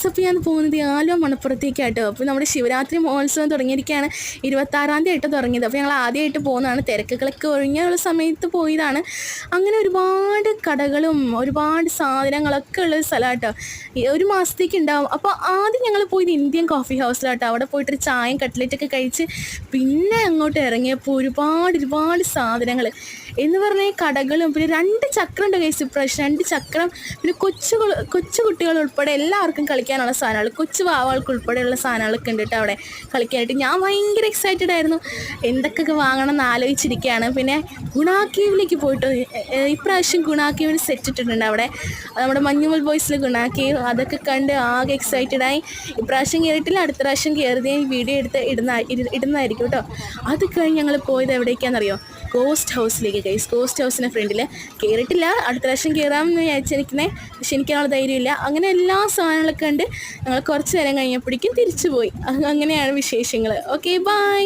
അപ്പോൾ ഞാൻ പോകുന്നത് ആലുവ മണപ്പുറത്തേക്കാട്ടോ. അപ്പോൾ നമ്മുടെ ശിവരാത്രി മഹോത്സവം തുടങ്ങിയിരിക്കുകയാണ്. 26-ാം തീയതി ആയിട്ട് തുടങ്ങിയത്. അപ്പോൾ ഞങ്ങൾ ആദ്യമായിട്ട് പോകുന്നതാണ്. തിരക്കുകളൊക്കെ ഒഴിഞ്ഞുള്ള സമയത്ത് പോയതാണ്. അങ്ങനെ ഒരുപാട് കടകളും ഒരുപാട് സാധനങ്ങളൊക്കെ ഉള്ളൊരു സ്ഥലമാട്ടോ. ഒരു മാസത്തേക്ക് ഉണ്ടാവും. അപ്പോൾ ആദ്യം ഞങ്ങൾ പോയത് ഇന്ത്യൻ കോഫി ഹൗസിലാട്ടോ. അവിടെ പോയിട്ടൊരു ചായയും കട്ട്ലറ്റൊക്കെ കഴിച്ച് പിന്നെ അങ്ങോട്ട് ഇറങ്ങിയപ്പോൾ ഒരുപാട് സാധനങ്ങൾ എന്ന് പറഞ്ഞാൽ കടകളും പിന്നെ 2 ചക്രം ഉണ്ട് കൈസ്. ഇപ്രാവശ്യം 2 ചക്രം, പിന്നെ കൊച്ചു കുട്ടികൾ ഉൾപ്പെടെ എല്ലാവർക്കും കളിക്കാനുള്ള സാധനങ്ങൾ, കൊച്ചു വാവകൾക്ക് ഉൾപ്പെടെയുള്ള സാധനങ്ങളൊക്കെ ഉണ്ട് കേട്ടോ അവിടെ കളിക്കാനായിട്ട്. ഞാൻ ഭയങ്കര എക്സൈറ്റഡ് ആയിരുന്നു, എന്തൊക്കെ വാങ്ങണം എന്ന് ആലോചിച്ചിരിക്കുകയാണ്. പിന്നെ ഗുണാക്കേവിലേക്ക് പോയിട്ട് ഇപ്രാവശ്യം ഗുണാക്കേവിന് സെറ്റ് ഇട്ടിട്ടുണ്ട് അവിടെ. നമ്മുടെ മഞ്ഞുമൽ ബോയ്സിൽ ഗുണാക്കേവ്, അതൊക്കെ കണ്ട് ആകെ എക്സൈറ്റഡായി. ഇപ്രാവശ്യം കയറിയിട്ടില്ല, അടുത്ത പ്രാവശ്യം കയറിയത് ഞാൻ വീഡിയോ എടുത്ത് ഇടുന്നതായിരിക്കും കേട്ടോ. അത് കഴിഞ്ഞ് ഞങ്ങൾ പോയത് എവിടേക്കാണെന്നറിയോ? ഗോസ്റ്റ് ഹൗസിലേക്ക് ഗൈസ്. ഗോസ്റ്റ് ഹൗസിൻ്റെ ഫ്രണ്ടിൽ കയറിയിട്ടില്ല, അടുത്ത പ്രാവശ്യം കയറാമെന്ന് വിചാരിച്ചിരിക്കുന്നത്. പക്ഷെ എനിക്കാനുള്ള ധൈര്യമില്ല. അങ്ങനെ എല്ലാ സാധനങ്ങളൊക്കെ ഉണ്ട്. ഞങ്ങൾ കുറച്ച് നേരം കഴിഞ്ഞപ്പോഴേക്കും തിരിച്ചു പോയി. അങ്ങനെയാണ് വിശേഷങ്ങൾ. Okay, by.